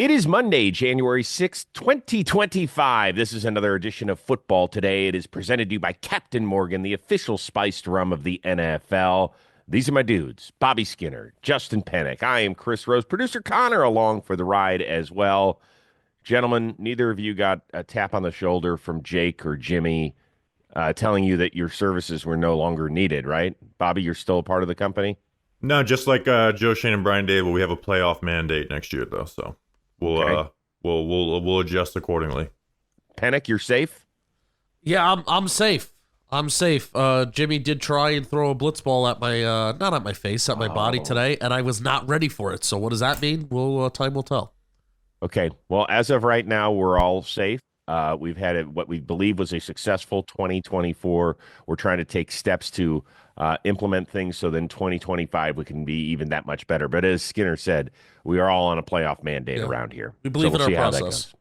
It is Monday, January 6th, 2025. This is another edition of Football Today. It is presented to you by Captain Morgan, the official spiced rum of the NFL. These are my dudes, Bobby Skinner, Justin Penik. I am Chris Rose, producer Connor along for the ride as well. Gentlemen, neither of you got a tap on the shoulder from Jake or Jimmy telling you that your services were no longer needed, right? Bobby, you're still a part of the company? No, just like Joe Shane and Brian Dable, we have a playoff mandate next year, though. So we'll Okay. we'll adjust accordingly. Penik, you're safe? Yeah, I'm safe. I'm safe. Jimmy did try and throw a blitz ball at my not at my face, at my body today, and I was not ready for it. So what does that mean? Well, time will tell. Okay. Well, as of right now, we're all safe. We've had what we believe was a successful 2024. We're trying to take steps to implement things so then 2025 we can be even that much better. But as Skinner said, we are all on a playoff mandate Yeah. around here. We believe So we'll in see our how that process. goes.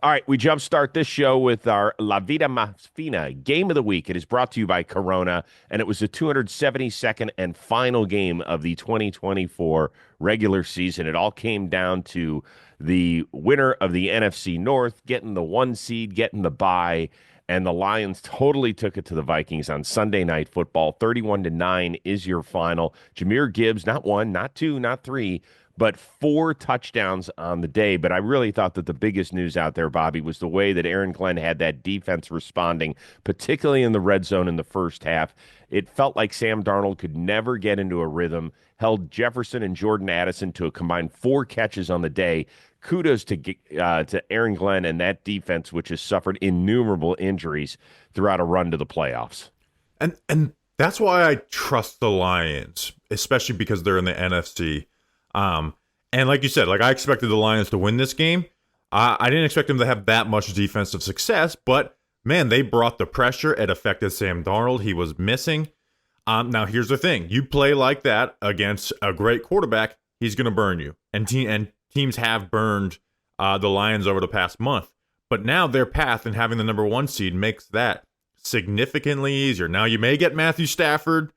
All right, we jumpstart this show with our La Vida Más Fina Game of the Week. It is brought to you by Corona, and it was the 272nd and final game of the 2024 regular season. It all came down to the winner of the NFC North getting the one seed, getting the bye, and the Lions totally took it to the Vikings on Sunday Night Football. 31-9 is your final. Jahmyr Gibbs, not one, not two, not three, but four touchdowns on the day. But I really thought that the biggest news out there, Bobby, was the way that Aaron Glenn had that defense responding, particularly in the red zone in the first half. It felt like Sam Darnold could never get into a rhythm, held Jefferson and Jordan Addison to a combined four catches on the day. Kudos to Aaron Glenn and that defense, which has suffered innumerable injuries throughout a run to the playoffs. And that's why I trust the Lions, especially because they're in the NFC. And like you said, like I expected the Lions to win this game. I didn't expect them to have that much defensive success, but man, they brought the pressure. It affected Sam Darnold. He was missing. Now here's the thing: you play like that against a great quarterback, he's going to burn you. And teams have burned the Lions over the past month, but now their path and having the number one seed makes that significantly easier. Now you may get Matthew Stafford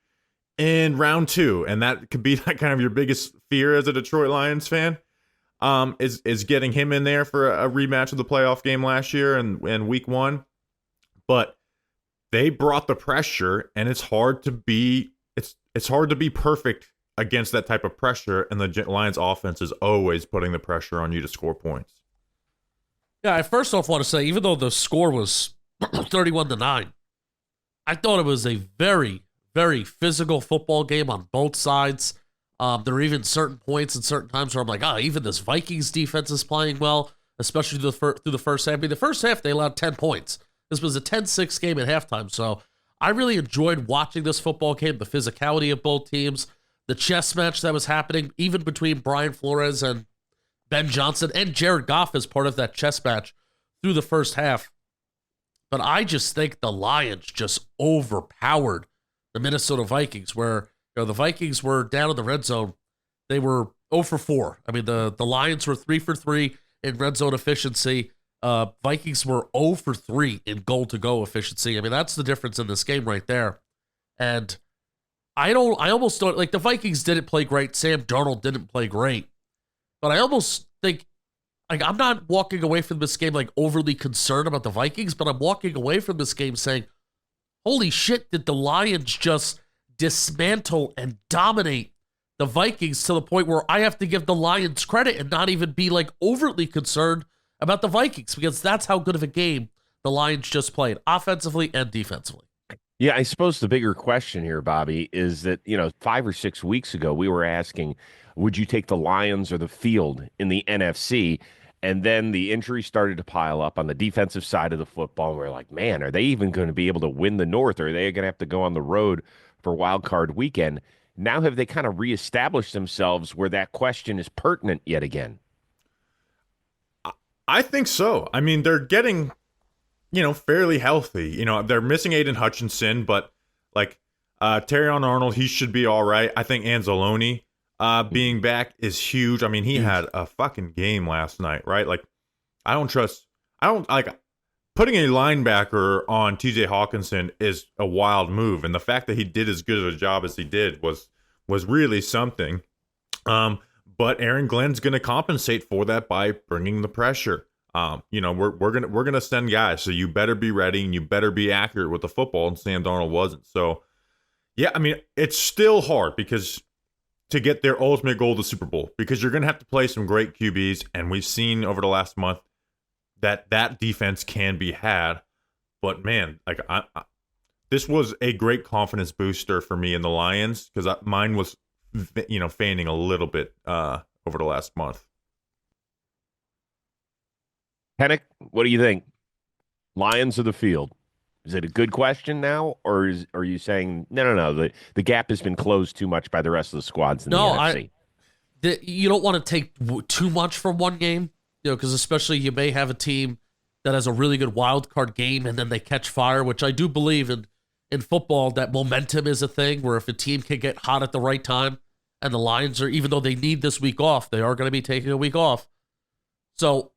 in round two, and that could be like kind of your biggest fear as a Detroit Lions fan, is getting him in there for a rematch of the playoff game last year and week one. But they brought the pressure, and it's hard to be perfect against that type of pressure, and the Lions offense is always putting the pressure on you to score points. Yeah, I first off want to say, even though the score was 31-9, I thought it was a very, very physical football game on both sides. There are even certain points and certain times where I'm like, even this Vikings defense is playing well, especially through the first half. I mean, the first half, they allowed 10 points. This was a 10-6 game at halftime, so I really enjoyed watching this football game, the physicality of both teams, the chess match that was happening, even between Brian Flores and Ben Johnson and Jared Goff as part of that chess match through the first half. But I just think the Lions just overpowered the Minnesota Vikings, where the Vikings were down in the red zone. They were 0 for 4. I mean, the Lions were 3 for 3 in red zone efficiency. Vikings were 0 for 3 in goal-to-go efficiency. I mean, that's the difference in this game right there. And I almost don't, like, the Vikings didn't play great. Sam Darnold didn't play great. But I almost think, like, I'm not walking away from this game, like, overly concerned about the Vikings, but I'm walking away from this game saying, holy shit, did the Lions just dismantle and dominate the Vikings to the point where I have to give the Lions credit and not even be, like, overtly concerned about the Vikings, because that's how good of a game the Lions just played, offensively and defensively. Yeah, I suppose the bigger question here, Bobby, is that, 5 or 6 weeks ago, we were asking, would you take the Lions or the field in the NFC? And then the injuries started to pile up on the defensive side of the football. And we're like, man, are they even going to be able to win the North? Or are they going to have to go on the road for Wildcard Weekend? Now have they kind of reestablished themselves where that question is pertinent yet again? I think so. I mean, they're getting, fairly healthy. They're missing Aiden Hutchinson, but like Terrion Arnold, he should be all right. I think Anzalone being back is huge. I mean, he had a fucking game last night, right? Like, I don't like putting a linebacker on TJ Hawkinson is a wild move. And the fact that he did as good of a job as he did was really something. But Aaron Glenn's going to compensate for that by bringing the pressure. We're gonna send guys, so you better be ready and you better be accurate with the football. And Sam Darnold wasn't. So, yeah, I mean, it's still hard because to get their ultimate goal, the Super Bowl, because you're gonna have to play some great QBs, and we've seen over the last month that defense can be had. But man, like this was a great confidence booster for me in the Lions because mine was, fanning a little bit over the last month. Penik, what do you think? Lions of the field. Is it a good question now, or are you saying no? The gap has been closed too much by the rest of the squads in the NFC. You don't want to take too much from one game, because especially you may have a team that has a really good wild card game and then they catch fire, which I do believe in football that momentum is a thing where if a team can get hot at the right time, and the Lions are, even though they need this week off, they are going to be taking a week off. So.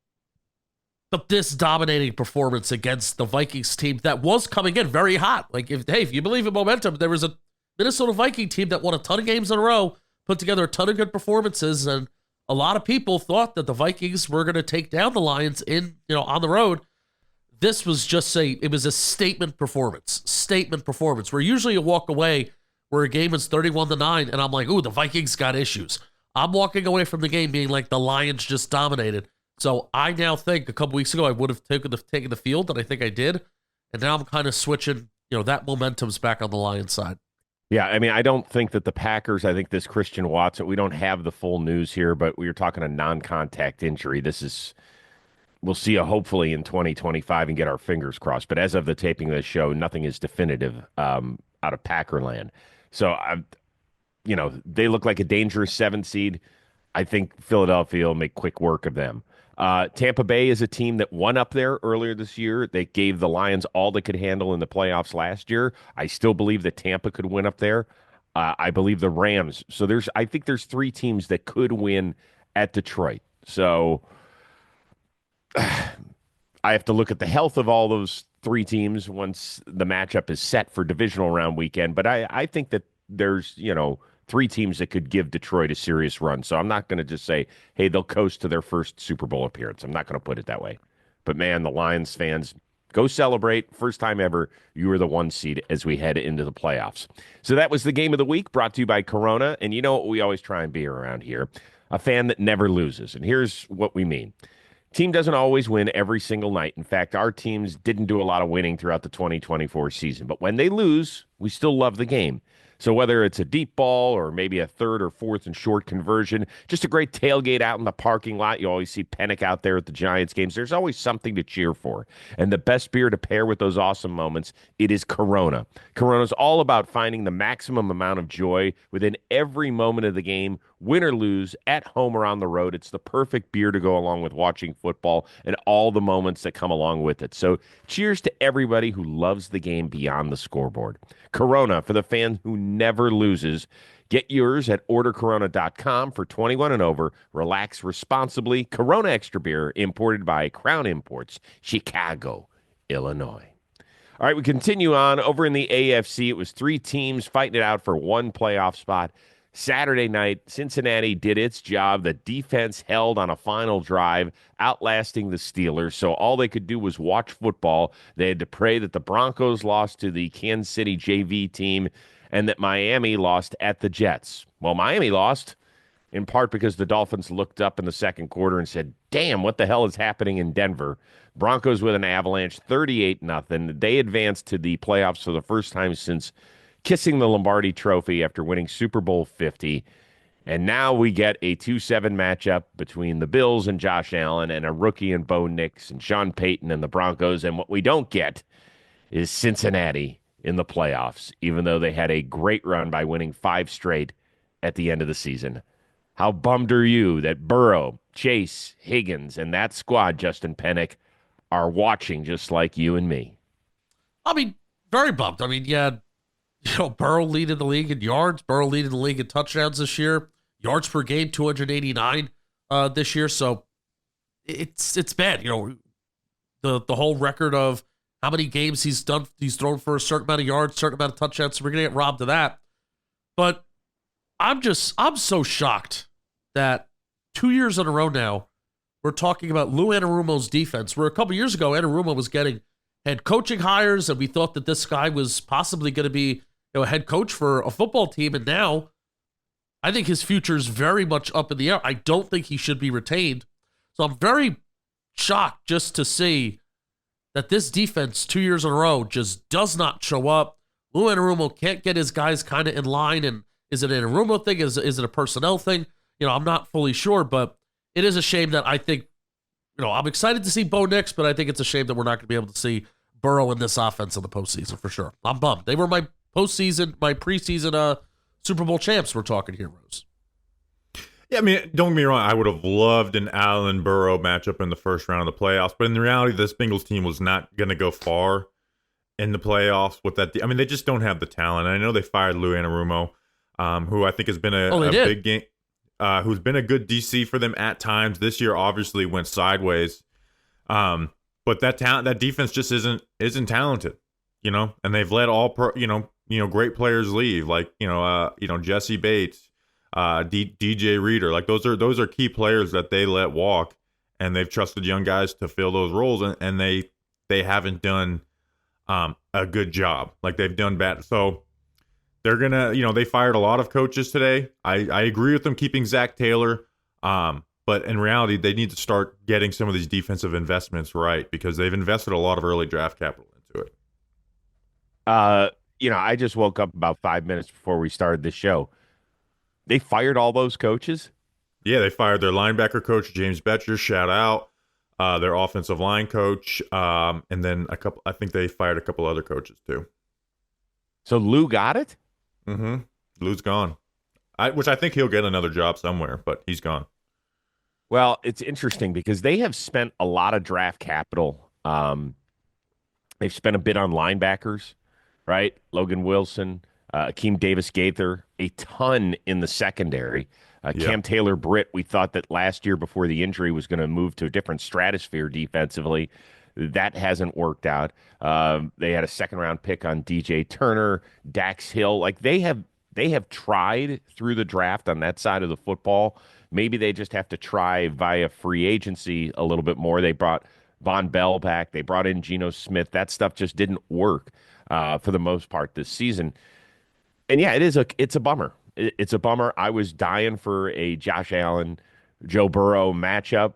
But this dominating performance against the Vikings team that was coming in very hot. Like, if you believe in momentum, there was a Minnesota Viking team that won a ton of games in a row, put together a ton of good performances, and a lot of people thought that the Vikings were going to take down the Lions on the road. This was just it was a statement performance, where usually you walk away where a game is 31-9, and I'm like, ooh, the Vikings got issues. I'm walking away from the game being like the Lions just dominated. So I now think a couple weeks ago I would have taken the field, and I think I did. And now I'm kind of switching, that momentum's back on the Lions side. Yeah, I mean, I don't think that the Packers, I think this Christian Watson, we don't have the full news here, but we were talking a non-contact injury. We'll see hopefully in 2025 and get our fingers crossed. But as of the taping of this show, nothing is definitive out of Packerland. So, they look like a dangerous 7 seed. I think Philadelphia will make quick work of them. Tampa Bay is a team that won up there earlier this year. They gave the Lions all they could handle in the playoffs last year. I still believe that Tampa could win up there. I believe the Rams. So I think there's 3 teams that could win at Detroit. So I have to look at the health of all those 3 teams once the matchup is set for divisional round weekend. But I think that there's, 3 teams that could give Detroit a serious run. So I'm not going to just say, hey, they'll coast to their first Super Bowl appearance. I'm not going to put it that way. But, man, the Lions fans, go celebrate. First time ever you were the 1 seed as we head into the playoffs. So that was the game of the week brought to you by Corona. And you know what we always try and be around here? A fan that never loses. And here's what we mean. Team doesn't always win every single night. In fact, our teams didn't do a lot of winning throughout the 2024 season. But when they lose, we still love the game. So whether it's a deep ball or maybe a 3rd or 4th and short conversion, just a great tailgate out in the parking lot. You always see Penik out there at the Giants games. There's always something to cheer for. And the best beer to pair with those awesome moments, it is Corona. Corona's all about finding the maximum amount of joy within every moment of the game, win or lose, at home or on the road. It's the perfect beer to go along with watching football and all the moments that come along with it. So cheers to everybody who loves the game beyond the scoreboard. Corona, for the fan who never loses. Get yours at ordercorona.com for 21 and over. Relax responsibly. Corona Extra Beer, imported by Crown Imports, Chicago, Illinois. All right, we continue on. Over in the AFC, it was 3 teams fighting it out for 1 playoff spot. Saturday night, Cincinnati did its job. The defense held on a final drive, outlasting the Steelers. So all they could do was watch football. They had to pray that the Broncos lost to the Kansas City JV team and that Miami lost at the Jets. Well, Miami lost in part because the Dolphins looked up in the second quarter and said, damn, what the hell is happening in Denver? Broncos with an avalanche, 38-0. They advanced to the playoffs for the first time since kissing the Lombardi Trophy after winning Super Bowl 50. And now we get a 2-7 matchup between the Bills and Josh Allen and a rookie and Bo Nix and Sean Payton and the Broncos. And what we don't get is Cincinnati in the playoffs, even though they had a great run by winning 5 straight at the end of the season. How bummed are you that Burrow, Chase, Higgins, and that squad, Justin Penik, are watching just like you and me? I mean, very bummed. I mean, yeah. Burrow leading the league in yards. Burrow leading the league in touchdowns this year. Yards per game, 289 this year. So it's bad. The whole record of how many games he's thrown for a certain amount of yards, certain amount of touchdowns. So we're gonna get robbed of that. But I'm so shocked that 2 years in a row now, we're talking about Lou Anarumo's defense, where a couple years ago, Anarumo was getting head coaching hires, and we thought that this guy was possibly going to be a head coach for a football team, and now I think his future is very much up in the air. I don't think he should be retained. So I'm very shocked just to see that this defense 2 years in a row just does not show up. Lou Anarumo can't get his guys kind of in line. And is it an Anarumo thing? Is it a personnel thing? I'm not fully sure, but it is a shame that I think, I'm excited to see Bo Nix, but I think it's a shame that we're not going to be able to see Burrow in this offense in the postseason for sure. I'm bummed. They were my preseason Super Bowl champs we're talking here, Rose. Yeah, I mean, don't get me wrong. I would have loved an Allen Burrow matchup in the first round of the playoffs, but in reality, this Bengals team was not going to go far in the playoffs with that. I mean, they just don't have the talent. And I know they fired Lou Anarumo, who I think has been a big game, who's been a good DC for them at times. This year, obviously, went sideways. But that defense just isn't talented, and they've let all great players leave, like Jesse Bates. DJ Reader, like those are key players that they let walk, and they've trusted young guys to fill those roles, and they haven't done a good job. Like they've done bad. So they're gonna, they fired a lot of coaches today. I agree with them keeping Zach Taylor, but in reality, they need to start getting some of these defensive investments right, because they've invested a lot of early draft capital into it. I just woke up about 5 minutes before we started the show. They fired all those coaches? Yeah, they fired their linebacker coach, James Betcher, shout out, their offensive line coach, and then I think they fired a couple other coaches too. So Lou got it? Mm-hmm. Lou's gone. Which I think he'll get another job somewhere, but he's gone. Well, it's interesting because they have spent a lot of draft capital. They've spent a bit on linebackers, right? Logan Wilson, Akeem Davis-Gaither, a ton in the secondary. Cam Taylor-Britt, we thought that last year before the injury was going to move to a different stratosphere defensively. That hasn't worked out. They had a second-round pick on DJ Turner, Dax Hill. Like they have tried through the draft on that side of the football. Maybe they just have to try via free agency a little bit more. They brought Von Bell back. They brought in Geno Smith. That stuff just didn't work for the most part this season. And yeah, it's a bummer. It's a bummer. I was dying for a Josh Allen, Joe Burrow matchup.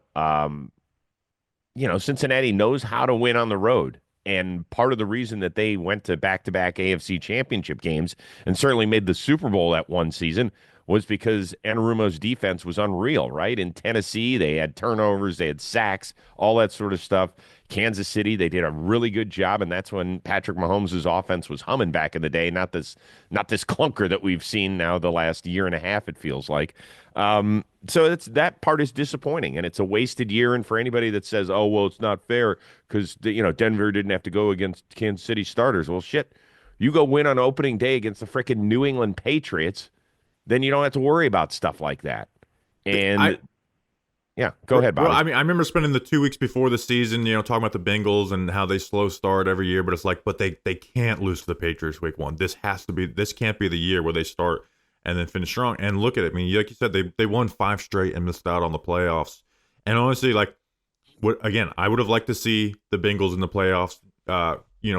Cincinnati knows how to win on the road. And part of the reason that they went to back-to-back AFC championship games and certainly made the Super Bowl that one season was because Anarumo's defense was unreal, right? In Tennessee, they had turnovers, they had sacks, all that sort of stuff. Kansas City, they did a really good job, and that's when Patrick Mahomes' offense was humming back in the day, not this clunker that we've seen now the last year and a half, it feels like. So that part is disappointing, and it's a wasted year. And for anybody that says, oh, well, it's not fair because Denver didn't have to go against Kansas City starters. Well, shit, you go win on opening day against the freaking New England Patriots, then you don't have to worry about stuff like that. And yeah, go ahead, Bobby. Well, I mean, I remember spending the 2 weeks before the season, talking about the Bengals and how they slow start every year, but it's like, but they can't lose to the Patriots week one. This can't be the year where they start and then finish strong. And look at it. I mean, like you said, they won 5 straight and missed out on the playoffs. And honestly, I would have liked to see the Bengals in the playoffs,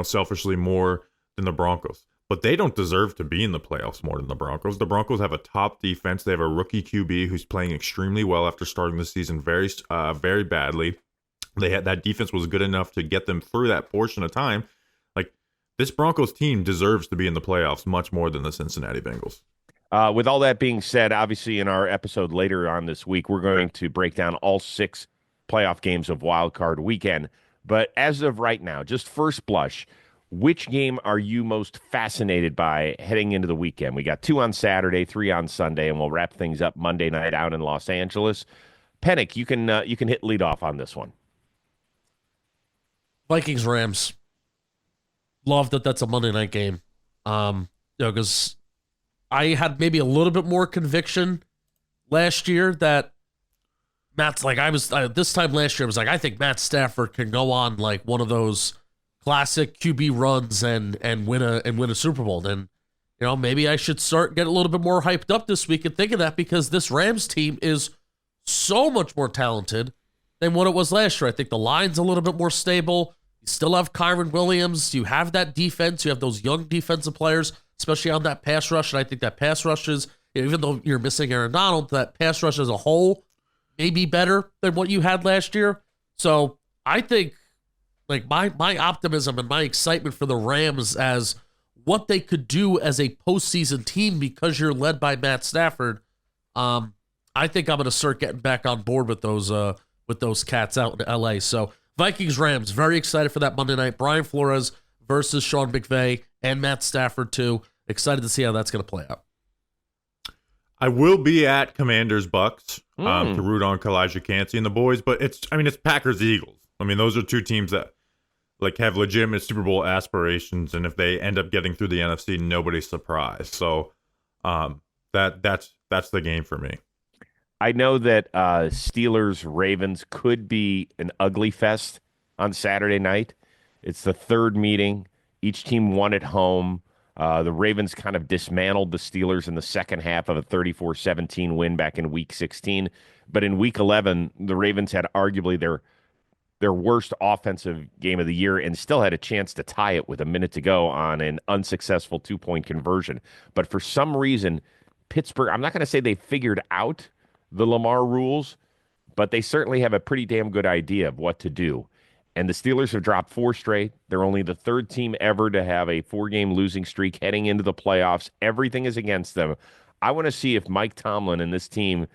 selfishly more than the Broncos. But they don't deserve to be in the playoffs more than the Broncos. The Broncos have a top defense. They have a rookie QB who's playing extremely well after starting the season very badly. That defense was good enough to get them through that portion of time. Like, this Broncos team deserves to be in the playoffs much more than the Cincinnati Bengals. With all that being said, obviously in our episode later on this week, we're going to break down all 6 playoff games of Wildcard Weekend. But as of right now, just first blush, which game are you most fascinated by heading into the weekend? We got 2 on Saturday, 3 on Sunday, and we'll wrap things up Monday night out in Los Angeles. Penik, you can hit lead off on this one. Vikings Rams. Love that that's a Monday night game. Because I had maybe a little bit more conviction last year that Matt's like this time last year I was like, I think Matt Stafford can go on like one of those classic QB runs and win a Super Bowl. And maybe I should start getting a little bit more hyped up this week and think of that, because this Rams team is so much more talented than what it was last year. I think the line's a little bit more stable. You still have Kyron Williams. You have that defense. You have those young defensive players, especially on that pass rush. And I think that pass rush is, even though you're missing Aaron Donald, that pass rush as a whole may be better than what you had last year. So I think like my optimism and my excitement for the Rams as what they could do as a postseason team because you're led by Matt Stafford, I think I'm going to start getting back on board with those cats out in LA. So Vikings Rams, very excited for that Monday night. Brian Flores versus Sean McVay and Matt Stafford too. Excited to see how that's going to play out. I will be at Commanders Bucks to root on Kalijah Cansey and the boys, but it's Packers Eagles. I mean, those are two teams that like have legitimate Super Bowl aspirations, and if they end up getting through the NFC, nobody's surprised. So that's the game for me. I know that Steelers Ravens could be an ugly fest on Saturday night. It's the third meeting. Each team won at home. The Ravens kind of dismantled the Steelers in the second half of a 34-17 win back in Week 16. But in Week 11, the Ravens had arguably their worst offensive game of the year and still had a chance to tie it with a minute to go on an unsuccessful 2-point conversion. But for some reason, Pittsburgh, I'm not going to say they figured out the Lamar rules, but they certainly have a pretty damn good idea of what to do. And the Steelers have dropped 4 straight. They're only the third team ever to have a 4-game losing streak heading into the playoffs. Everything is against them. I want to see if Mike Tomlin and this team,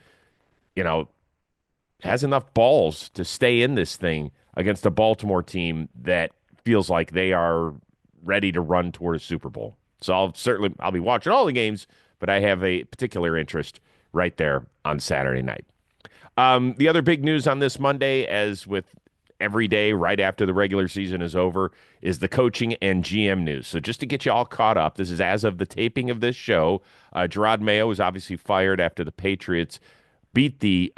has enough balls to stay in this thing against a Baltimore team that feels like they are ready to run toward a Super Bowl. So I'll be watching all the games, but I have a particular interest right there on Saturday night. The other big news on this Monday, as with every day right after the regular season is over, is the coaching and GM news. So just to get you all caught up, this is as of the taping of this show. Gerard Mayo was obviously fired after the Patriots beat the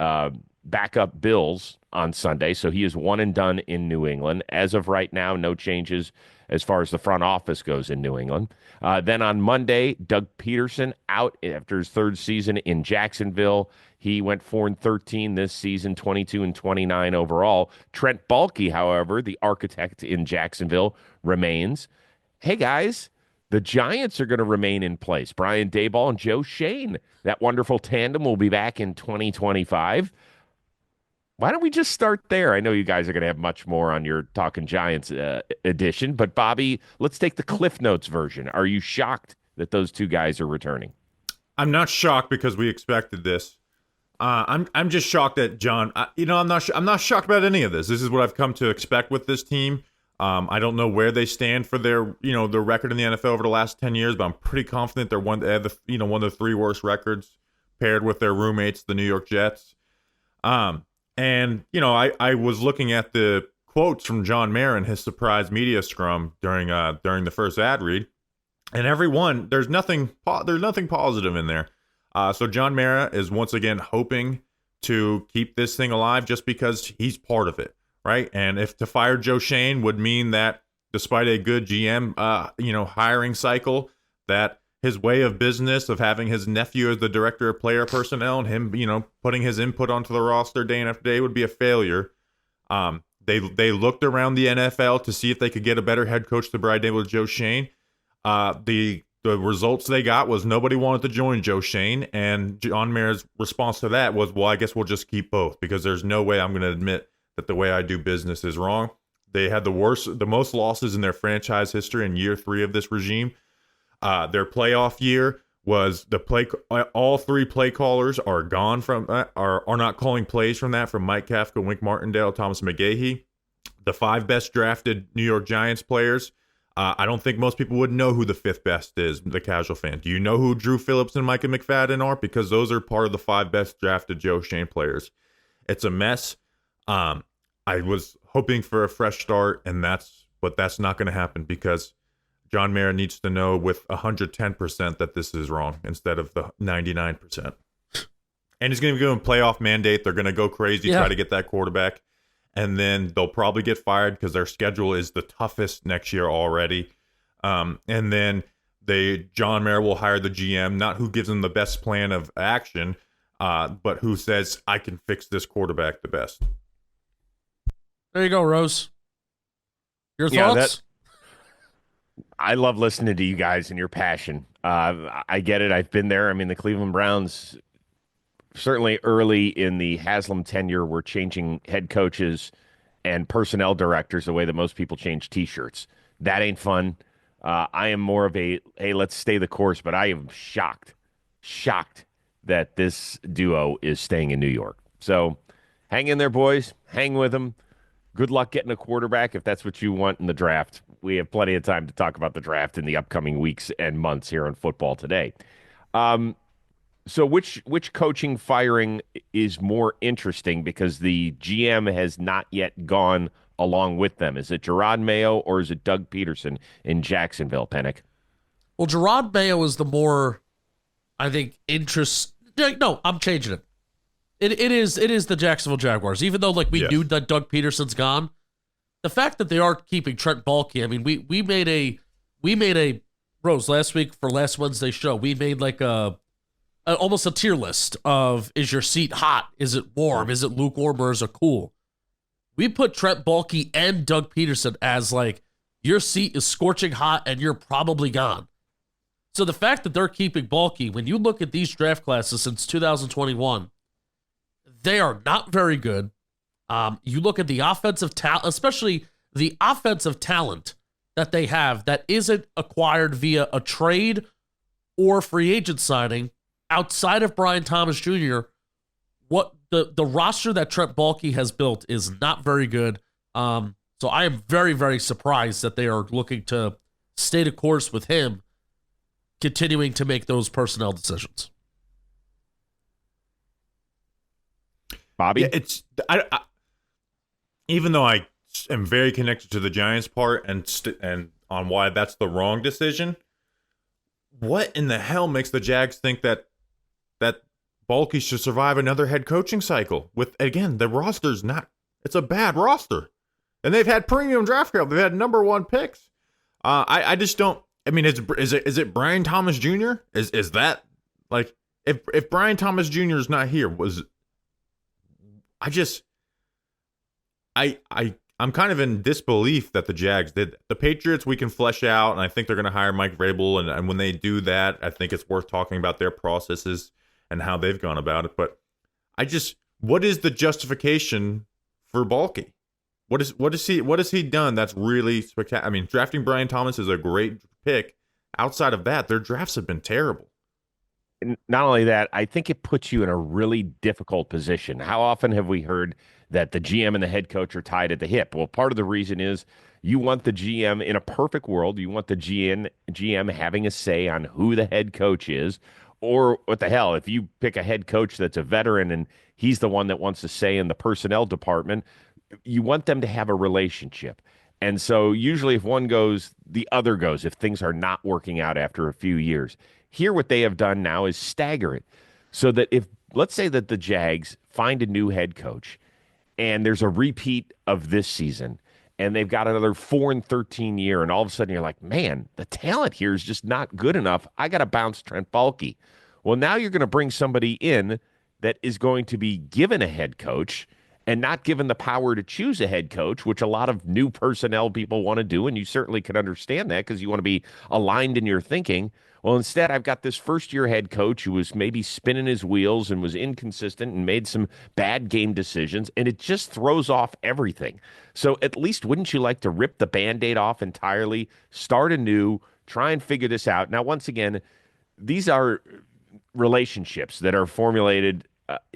backup Bills on Sunday. So he is one and done in New England. As of right now, no changes as far as the front office goes in New England. Then on Monday, Doug Peterson out after his third season in Jacksonville. He went 4-13 this season, 22-29 overall. Trent Baalke, however, the architect in Jacksonville, remains. Hey, guys, the Giants are going to remain in place. Brian Daboll and Joe Schoen, that wonderful tandem, will be back in 2025. Why don't we just start there? I know you guys are going to have much more on your Talking Giants edition, but Bobby, let's take the Cliff Notes version. Are you shocked that those two guys are returning? I'm not shocked because we expected this. I'm just shocked that John. I'm not shocked about any of this. This is what I've come to expect with this team. I don't know where they stand for their record in the NFL over the last 10 years, but I'm pretty confident they're one of the 3 worst records paired with their roommates, the New York Jets. And, I was looking at the quotes from John Mayer in his surprise media scrum during the first ad read, and every one, there's nothing positive in there. So John Mayer is once again hoping to keep this thing alive just because he's part of it, right? And if to fire Joe Schoen would mean that despite a good GM, hiring cycle, that his way of business of having his nephew as the director of player personnel and him, putting his input onto the roster day after day would be a failure. They looked around the NFL to see if they could get a better head coach to Brian Daboll with Joe Schoen. The results they got was nobody wanted to join Joe Schoen, and John Mayer's response to that was, well, I guess we'll just keep both because there's no way I'm going to admit that the way I do business is wrong. They had the most losses in their franchise history in year 3 of this regime. Their playoff year was all 3 play callers are gone from are not calling plays from that, from Mike Kafka, Wink Martindale, Thomas McGahee. The 5 best drafted New York Giants players. I don't think most people would know who the 5th best is, the casual fan. Do you know who Drew Phillips and Micah McFadden are? Because those are part of the 5 best drafted Joe Schoen players. It's a mess. I was hoping for a fresh start, but that's not going to happen because John Mayer needs to know with 110% that this is wrong instead of the 99%. And he's going to give him a playoff mandate. They're going to go crazy, try to get that quarterback. And then they'll probably get fired because their schedule is the toughest next year already. And then John Mayer will hire the GM, not who gives them the best plan of action, but who says I can fix this quarterback the best. There you go, Rose. Your Yeah, thoughts? I love listening to you guys and your passion. I get it. I've been there. I mean, the Cleveland Browns, certainly early in the Haslam tenure, were changing head coaches and personnel directors the way that most people change T-shirts. That ain't fun. I am more of a, hey, let's stay the course, but I am shocked that this duo is staying in New York. So hang in there, boys. Hang with them. Good luck getting a quarterback if that's what you want in the draft. We have plenty of time to talk about the draft in the upcoming weeks and months here on Football Today. So which coaching firing is more interesting because the GM has not yet gone along with them? Is it Gerard Mayo or is it Doug Peterson in Jacksonville, Penik? Well, Gerard Mayo is the more, I think, No, I'm changing it. It is the Jacksonville Jaguars. Even though we knew that Doug Peterson's gone, the fact that they are keeping Trent Baalke. I mean, we made a Rose last week for last Wednesday's show. We made almost a tier list of, is your seat hot? Is it warm? Is it lukewarm or is it cool? We put Trent Baalke and Doug Peterson as your seat is scorching hot and you're probably gone. So the fact that they're keeping Baalke, when you look at these draft classes since 2021, they are not very good. You look at the offensive talent, especially the offensive talent that they have that isn't acquired via a trade or free agent signing outside of Brian Thomas Jr. What the roster that Trent Baalke has built is not very good. So I am very, very surprised that they are looking to stay the course with him, continuing to make those personnel decisions. Bobby? Yeah, I even though I am very connected to the Giants part and on why that's the wrong decision, what in the hell makes the Jags think that Baalke should survive another head coaching cycle? With, again, the roster's not, it's a bad roster. And they've had premium draft capital. They've had number one picks. I just don't, I mean, is it Brian Thomas Jr.? Is that, if Brian Thomas Jr. is not here, I'm kind of in disbelief that the Jags did. The Patriots, we can flesh out, and I think they're going to hire Mike Vrabel, and when they do that, I think it's worth talking about their processes and how they've gone about it. But what is the justification for Baalke? What has he done that's really spectacular? I mean, drafting Brian Thomas is a great pick. Outside of that, their drafts have been terrible. And not only that, I think it puts you in a really difficult position. How often have we heard that the GM and the head coach are tied at the hip? Well, part of the reason is you want the GM, in a perfect world, you want the GM having a say on who the head coach is. Or what the hell, if you pick a head coach that's a veteran and he's the one that wants to say in the personnel department, you want them to have a relationship. And so usually if one goes, the other goes, if things are not working out after a few years. Here, what they have done now is stagger it so that if, let's say that the Jags find a new head coach and there's a repeat of this season and they've got another 4-13 year, and all of a sudden you're like, man, the talent here is just not good enough. I got to bounce Trent Baalke. Well, now you're going to bring somebody in that is going to be given a head coach and not given the power to choose a head coach, which a lot of new personnel people want to do, and you certainly can understand that because you want to be aligned in your thinking. Well, instead, I've got this first-year head coach who was maybe spinning his wheels and was inconsistent and made some bad game decisions, and it just throws off everything. So at least wouldn't you like to rip the Band-Aid off entirely, start anew, try and figure this out? Now, once again, these are relationships that are formulated,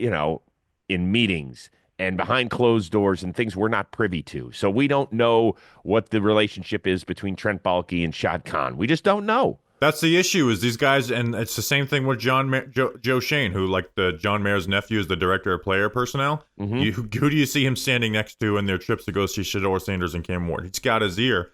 in meetings and behind closed doors and things we're not privy to. So we don't know what the relationship is between Trent Baalke and Shad Khan. We just don't know. That's the issue, is these guys, and it's the same thing with Joe Shane, who, the John Mayer's nephew, is the director of player personnel. Mm-hmm. Who do you see him standing next to in their trips to go see Shedeur Sanders and Cam Ward? He's got his ear.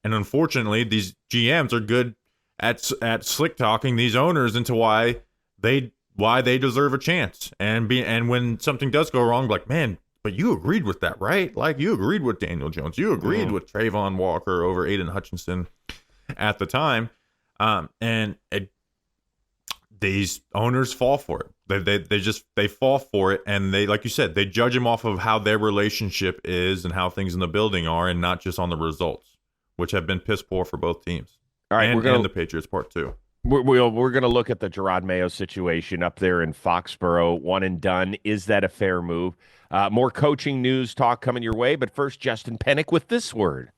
And unfortunately, these GMs are good at slick talking these owners into why they deserve a chance. And when something does go wrong, man, but you agreed with that, right? You agreed with Daniel Jones. You agreed with Trayvon Walker over Aiden Hutchinson at the time. These owners fall for it. They fall for it, and they, like you said, they judge him off of how their relationship is and how things in the building are, and not just on the results, which have been piss poor for both teams. All right, and the Patriots part too. We're going to look at the Gerard Mayo situation up there in Foxborough, one and done. Is that a fair move? More coaching news talk coming your way, but first, Justin Penik with this word.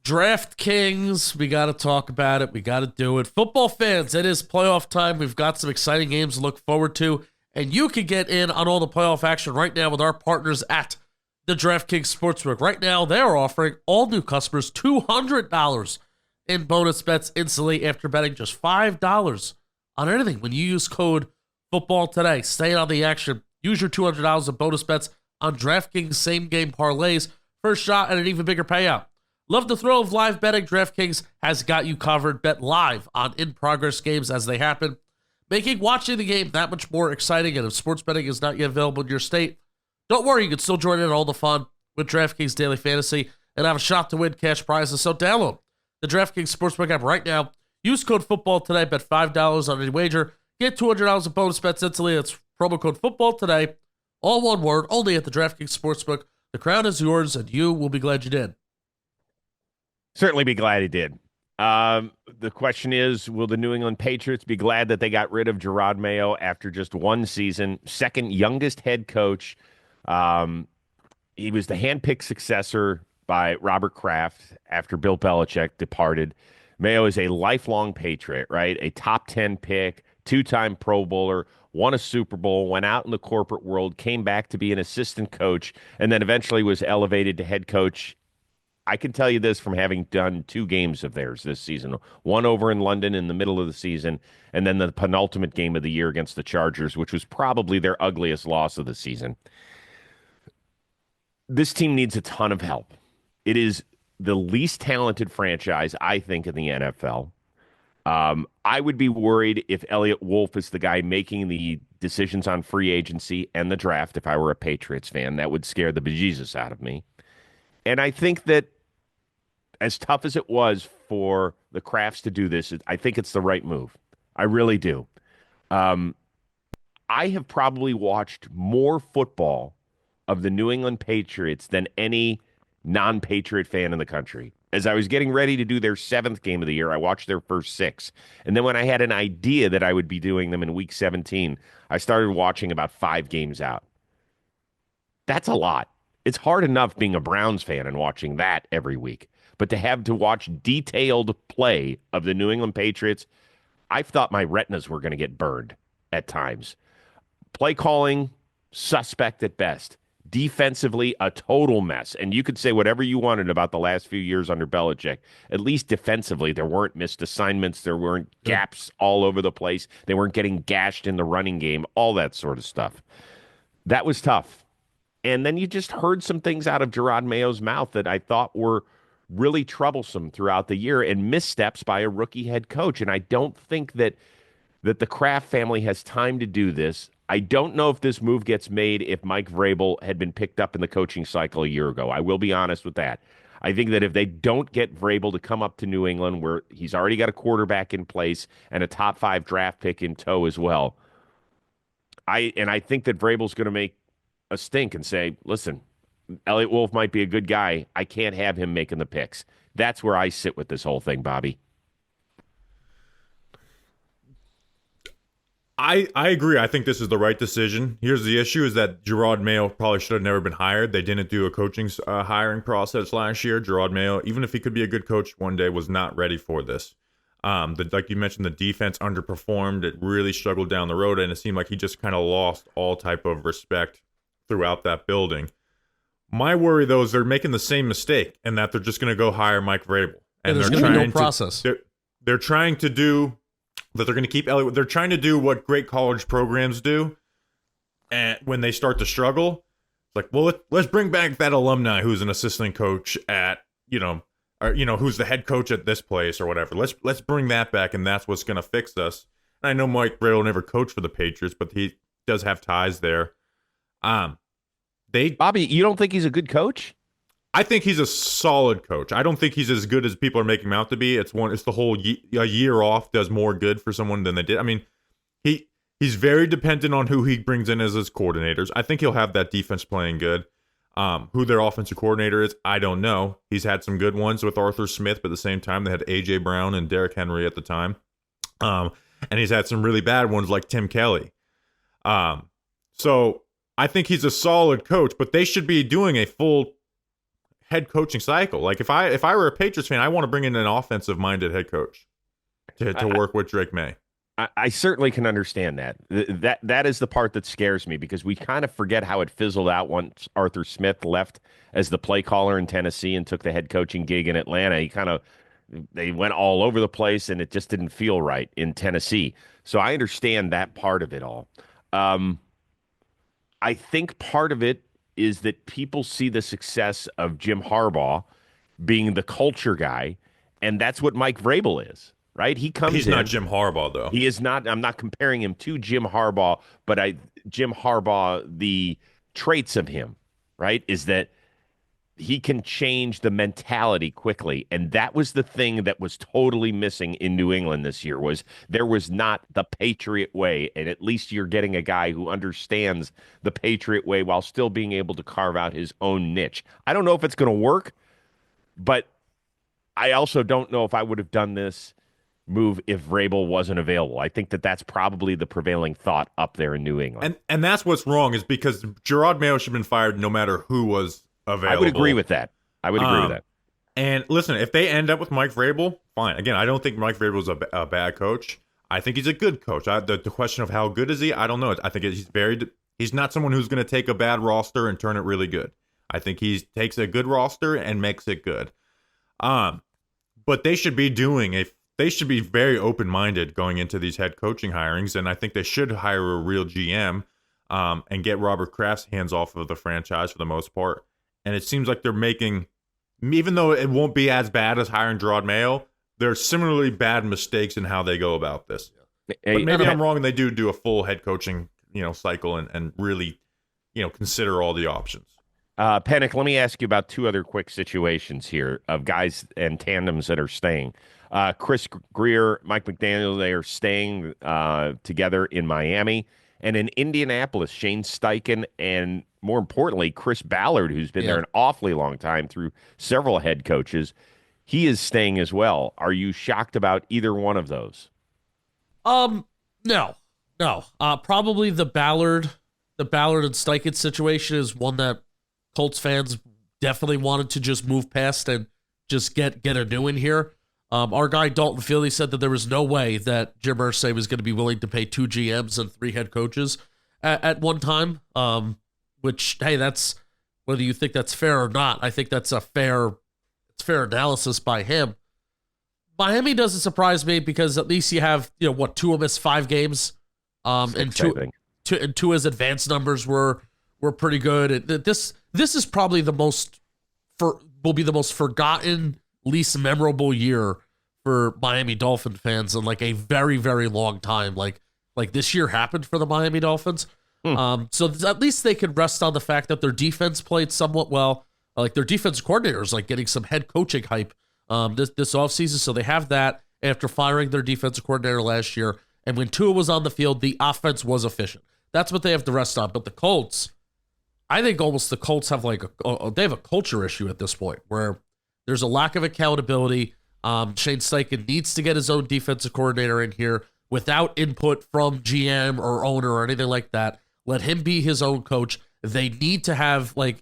DraftKings, we got to talk about it. We got to do it. Football fans, it is playoff time. We've got some exciting games to look forward to, and you can get in on all the playoff action right now with our partners at the DraftKings Sportsbook. Right now, they are offering all new customers $200 in bonus bets instantly after betting just $5 on anything. When you use code football today, stay on the action. Use your $200 in bonus bets on DraftKings same-game parlays for a shot at an even bigger payout. Love the thrill of live betting? DraftKings has got you covered. Bet live on in-progress games as they happen, making watching the game that much more exciting. And if sports betting is not yet available in your state, don't worry, you can still join in all the fun with DraftKings Daily Fantasy and have a shot to win cash prizes. So download the DraftKings Sportsbook app right now. Use code football today. Bet $5 on any wager. Get $200 in bonus bets instantly. That's promo code football today. All one word, only at the DraftKings Sportsbook. The crown is yours, and you will be glad you did. Certainly be glad he did. The question is, will the New England Patriots be glad that they got rid of Gerard Mayo after just one season? Second youngest head coach. He was the handpicked successor by Robert Kraft after Bill Belichick departed. Mayo is a lifelong Patriot, right? A top 10 pick, two-time Pro Bowler, won a Super Bowl, went out in the corporate world, came back to be an assistant coach, and then eventually was elevated to head coach. I can tell you this from having done 2 games of theirs this season, one over in London in the middle of the season, and then the penultimate game of the year against the Chargers, which was probably their ugliest loss of the season. This team needs a ton of help. It is the least talented franchise, I think, in the NFL. I would be worried if Elliott Wolf is the guy making the decisions on free agency and the draft. If I were a Patriots fan, that would scare the bejesus out of me. And I think that as tough as it was for the Crafts to do this, I think it's the right move. I really do. I have probably watched more football of the New England Patriots than any non-Patriot fan in the country. As I was getting ready to do their 7th game of the year, I watched their first 6. And then when I had an idea that I would be doing them in week 17, I started watching about 5 games out. That's a lot. It's hard enough being a Browns fan and watching that every week. But to have to watch detailed play of the New England Patriots, I thought my retinas were going to get burned at times. Play calling, suspect at best. Defensively, a total mess. And you could say whatever you wanted about the last few years under Belichick. At least defensively, there weren't missed assignments. There weren't gaps all over the place. They weren't getting gashed in the running game, all that sort of stuff. That was tough. And then you just heard some things out of Gerard Mayo's mouth that I thought were really troublesome throughout the year and missteps by a rookie head coach. And I don't think that the Kraft family has time to do this. I don't know if this move gets made if Mike Vrabel had been picked up in the coaching cycle a year ago. I will be honest with that. I think that if they don't get Vrabel to come up to New England, where he's already got a quarterback in place and a top 5 draft pick in tow as well, I think that Vrabel's going to make a stink and say, listen, Elliott Wolf might be a good guy. I can't have him making the picks. That's where I sit with this whole thing, Bobby. I agree. I think this is the right decision. Here's the issue is that Gerard Mayo probably should have never been hired. They didn't do a coaching hiring process last year. Gerard Mayo, even if he could be a good coach one day, was not ready for this. Like you mentioned, the defense underperformed. It really struggled down the road, and it seemed like he just kind of lost all type of respect throughout that building. My worry, though, is they're making the same mistake and that they're just going to go hire Mike Vrabel. And there's going to be no process. They're trying to do that. They're going to keep Elliott. They're trying to do what great college programs do. And when they start to struggle, it's like, well, let's bring back that alumni who's an assistant coach at, who's the head coach at this place or whatever. Let's bring that back, and that's what's going to fix us. And I know Mike Vrabel never coached for the Patriots, but he does have ties there. Bobby, you don't think he's a good coach? I think he's a solid coach. I don't think he's as good as people are making him out to be. It's the whole a year off does more good for someone than they did. I mean, He's very dependent on who he brings in as his coordinators. I think he'll have that defense playing good. Who their offensive coordinator is, I don't know. He's had some good ones with Arthur Smith, but at the same time, they had A.J. Brown and Derrick Henry at the time. And he's had some really bad ones like Tim Kelly. So I think he's a solid coach, but they should be doing a full head coaching cycle. Like if I were a Patriots fan, I want to bring in an offensive-minded head coach to work with Drake May. I certainly can understand that. That is the part that scares me because we kind of forget how it fizzled out once Arthur Smith left as the play caller in Tennessee and took the head coaching gig in Atlanta. They went all over the place and it just didn't feel right in Tennessee. So I understand that part of it all. I think part of it is that people see the success of Jim Harbaugh being the culture guy, and that's what Mike Vrabel is. Right? He's not Jim Harbaugh, though. He is not. I'm not comparing him to Jim Harbaugh, but Jim Harbaugh, the traits of him, right, is that he can change the mentality quickly. And that was the thing that was totally missing in New England this year was there was not the Patriot way. And at least you're getting a guy who understands the Patriot way while still being able to carve out his own niche. I don't know if it's going to work, but I also don't know if I would have done this move if Vrabel wasn't available. I think that's probably the prevailing thought up there in New England. And that's what's wrong is because Gerard Mayo should have been fired no matter who was available. I would agree with that. And listen, if they end up with Mike Vrabel, fine. Again, I don't think Mike Vrabel is a bad coach. I think he's a good coach. The question of how good is he, I don't know. I think he's not someone who's going to take a bad roster and turn it really good. I think he takes a good roster and makes it good. But they should be very open-minded going into these head coaching hirings, and I think they should hire a real GM and get Robert Kraft's hands off of the franchise for the most part. And it seems like they're making, even though it won't be as bad as hiring Gerard Mayo, there are similarly bad mistakes in how they go about this. But maybe I'm wrong, and they do a full head coaching cycle and really consider all the options. Penik, let me ask you about two other quick situations here of guys and tandems that are staying. Chris Greer, Mike McDaniel, they are staying together in Miami. And in Indianapolis, Shane Steichen and, more importantly, Chris Ballard, who's been there an awfully long time through several head coaches, he is staying as well. Are you shocked about either one of those? No. Probably the Ballard and Steichen situation is one that Colts fans definitely wanted to just move past and just get a new one here. Our guy Dalton Feely said that there was no way that Jim Irsay was going to be willing to pay 2 GMs and 3 head coaches at one time. Which, hey, that's whether you think that's fair or not. I think that's fair analysis by him. Miami doesn't surprise me because at least you have Tua missed 5 games, and Tua's advanced numbers were pretty good. This is probably will be the most forgotten, least memorable year for Miami Dolphin fans in like a very, very long time. Like this year happened for the Miami Dolphins. So at least they can rest on the fact that their defense played somewhat well. Like their defense coordinator is like getting some head coaching hype this offseason. So they have that after firing their defensive coordinator last year. And when Tua was on the field, the offense was efficient. That's what they have to rest on. But the Colts, I think almost the Colts have they have a culture issue at this point where there's a lack of accountability. Shane Steichen needs to get his own defensive coordinator in here without input from GM or owner or anything like that. Let him be his own coach. They need to have we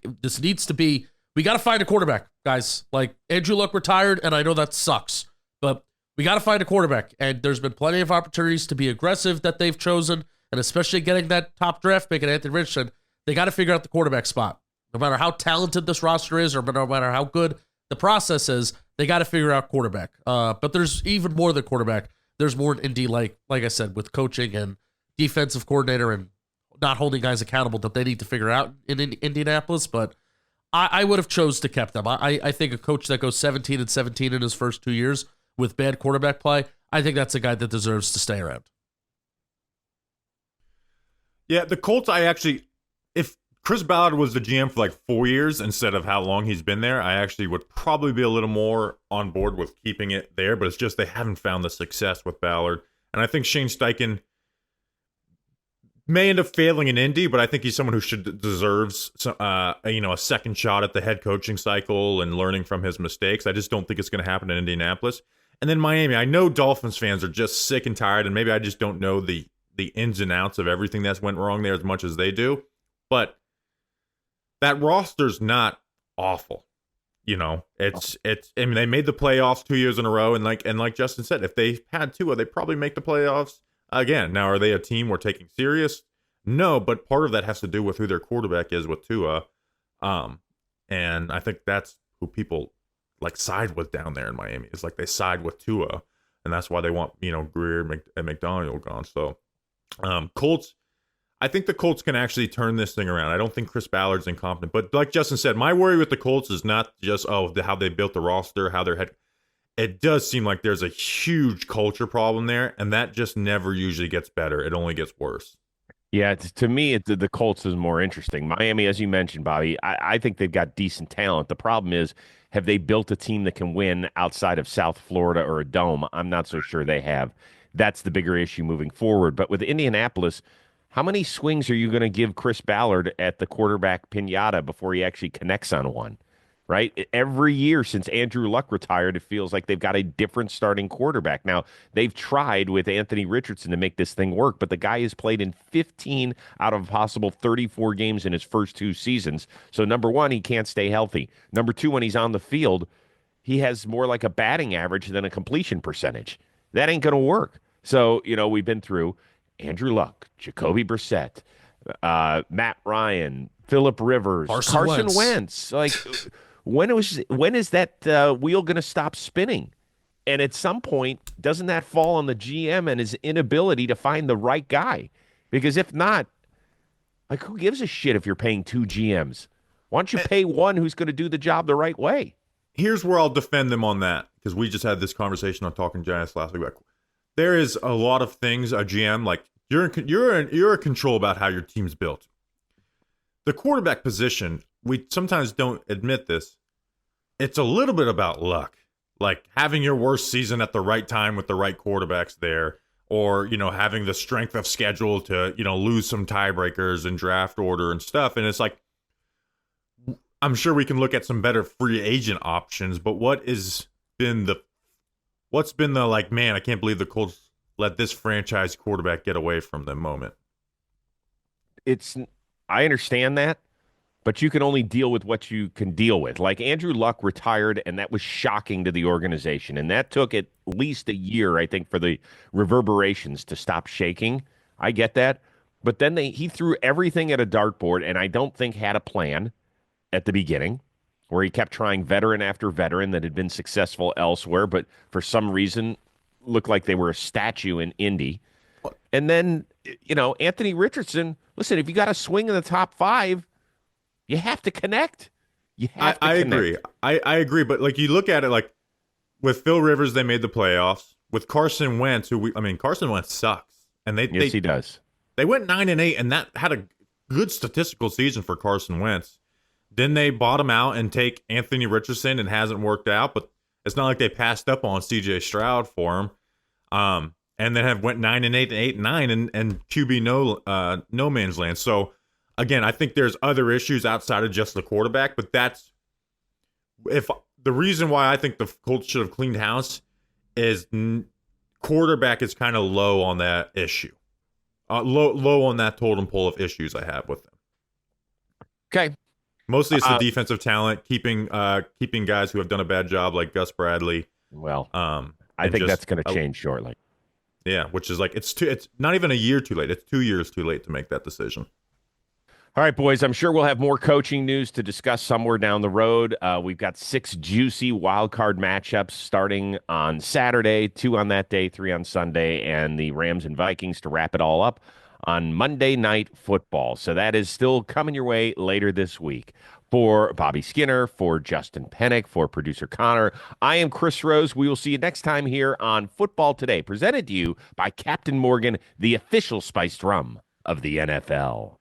got to find a quarterback, guys. Like Andrew Luck retired, and I know that sucks, but we got to find a quarterback. And there's been plenty of opportunities to be aggressive that they've chosen, and especially getting that top draft pick at Anthony Richardson. They got to figure out the quarterback spot. No matter how talented this roster is, or no matter how good the process is, they got to figure out quarterback. But there's even more than quarterback. There's more in Indy, like I said, with coaching and defensive coordinator and not holding guys accountable that they need to figure out in Indianapolis. But I would have chose to kept them. I think a coach that goes 17-17 in his first 2 years with bad quarterback play, I think that's a guy that deserves to stay around. Yeah, the Colts, if Chris Ballard was the GM for like 4 years instead of how long he's been there, I actually would probably be a little more on board with keeping it there, but it's just they haven't found the success with Ballard. And I think Shane Steichen, may end up failing in Indy, but I think he's someone who deserves a second shot at the head coaching cycle and learning from his mistakes. I just don't think it's going to happen in Indianapolis. And then Miami, I know Dolphins fans are just sick and tired, and maybe I just don't know the ins and outs of everything that's went wrong there as much as they do. But that roster's not awful. It's I mean, they made the playoffs 2 years in a row, and like Justin said, if they had Tua, they probably make the playoffs again. Now, are they a team we're taking serious? No, but part of that has to do with who their quarterback is with Tua. And I think that's who people side with down there in Miami. It's like they side with Tua, and that's why they want Greer and McDaniel gone. So Colts, I think the Colts can actually turn this thing around. I don't think Chris Ballard's incompetent, but like Justin said, my worry with the Colts is not just how they built the roster, how their head. It does seem like there's a huge culture problem there, and that just never usually gets better. It only gets worse. Yeah, to me, the Colts is more interesting. Miami, as you mentioned, Bobby, I think they've got decent talent. The problem is, have they built a team that can win outside of South Florida or a dome? I'm not so sure they have. That's the bigger issue moving forward. But with Indianapolis, how many swings are you going to give Chris Ballard at the quarterback pinata before he actually connects on one? Right? Every year since Andrew Luck retired, it feels like they've got a different starting quarterback. Now, they've tried with Anthony Richardson to make this thing work, but the guy has played in 15 out of possible 34 games in his first 2 seasons. So, number one, he can't stay healthy. Number two, when he's on the field, he has more like a batting average than a completion percentage. That ain't going to work. So, we've been through Andrew Luck, Jacoby Brissett, Matt Ryan, Phillip Rivers, Carson Wentz. When is that wheel going to stop spinning? And at some point, doesn't that fall on the GM and his inability to find the right guy? Because if not, who gives a shit if you're paying 2 GMs? Why don't you pay one who's going to do the job the right way? Here's where I'll defend them on that, because we just had this conversation on Talking Giants last week. There is a lot of things a GM you're in control about how your team's built. The quarterback position, we sometimes don't admit this. It's a little bit about luck, like having your worst season at the right time with the right quarterbacks there, or having the strength of schedule to lose some tiebreakers and draft order and stuff. And it's like, I'm sure we can look at some better free agent options, but what's been the man, I can't believe the Colts let this franchise quarterback get away from them moment? I understand that, but you can only deal with what you can deal with. Like Andrew Luck retired, and that was shocking to the organization. And that took at least a year, I think, for the reverberations to stop shaking. I get that. But then he threw everything at a dartboard, and I don't think had a plan at the beginning, where he kept trying veteran after veteran that had been successful elsewhere, but for some reason looked like they were a statue in Indy. And then, Anthony Richardson, listen, if you got a swing in the top 5, you have to connect. I agree. I agree. But you look at it with Phil Rivers, they made the playoffs. With Carson Wentz, Carson Wentz sucks. And yes, he does. They went 9-8, and that had a good statistical season for Carson Wentz. Then they bottom out and take Anthony Richardson, and hasn't worked out. But it's not like they passed up on C.J. Stroud for him. And then went 9-8 and 8-9 and QB no man's land. So again, I think there's other issues outside of just the quarterback, but if the reason why I think the Colts should have cleaned house is quarterback is kind of low on that issue, low on that totem pole of issues I have with them. Okay. Mostly it's the defensive talent, keeping guys who have done a bad job like Gus Bradley. Well, I think that's going to change shortly. Yeah, which is it's not even a year too late. It's 2 years too late to make that decision. All right, boys, I'm sure we'll have more coaching news to discuss somewhere down the road. We've got 6 juicy wildcard matchups starting on Saturday, 2 on that day, 3 on Sunday, and the Rams and Vikings to wrap it all up on Monday Night Football. So that is still coming your way later this week. For Bobby Skinner, for Justin Penik, for producer Connor, I am Chris Rose. We will see you next time here on Football Today, presented to you by Captain Morgan, the official spiced rum of the NFL.